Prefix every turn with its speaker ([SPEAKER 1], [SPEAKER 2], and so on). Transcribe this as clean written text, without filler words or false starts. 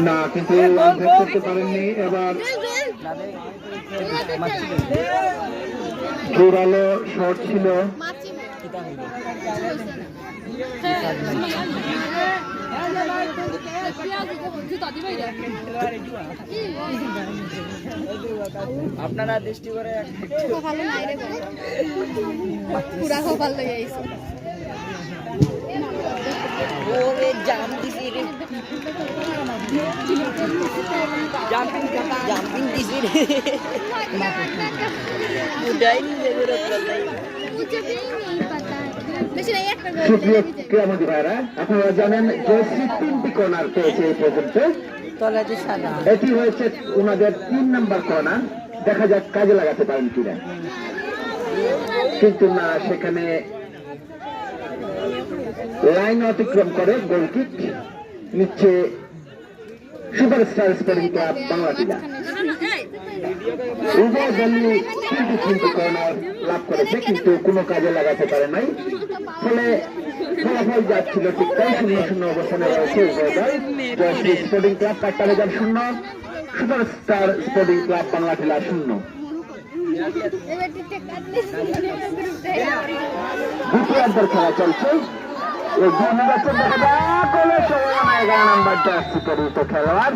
[SPEAKER 1] না, কিন্তু করতে পারেননি। এবার জোরালো শট ছিল।
[SPEAKER 2] আপনারা দৃষ্টি করে
[SPEAKER 3] পুরা কপাল লই আইছে
[SPEAKER 2] ওরে জাম দিছি রে জাম্পিং দিছি রে উড়াই নিয়ে বেরোতে
[SPEAKER 3] मुझे भी नहीं पता বেশি নাই একটা গোল
[SPEAKER 1] সুপ্রিয় ক্রীড়ামন্ত্রী ভাইরা, আপনারা জানেন যে 3টি কর্নার পেয়েছে এই পর্যন্ত।
[SPEAKER 2] তলাতে সাদা
[SPEAKER 1] এটি হয়েছে ওনাদের 3 নম্বর কর্নার। দেখা যাক কাজে লাগাতে পারেন কিনা। কিন্তু না, সেখানে লাইন অতিক্রম করে গোলকিক নিচ্ছে সুপারস্টার স্পোর্টিং ক্লাব বাংলাটিলা। উভয় দলই তিনটি কর্নার লাভ করেছে, কিন্তু কোনো কাজে লাগাতে পারে নাই। ফলে ফলাফল যাচ্ছিল ঠিক তাই, 0-0 অবস্থানে রয়েছে উভয় দল। Jayashree sporting club 4-0, superstar sporting club Banglatila 0। দ্বিতীয়ার্ধের খেলা চলছে। এই 2 নির্বাচন দেখা যাক, 11 নাম্বার জার্সি পরিহিত খেলোয়াড়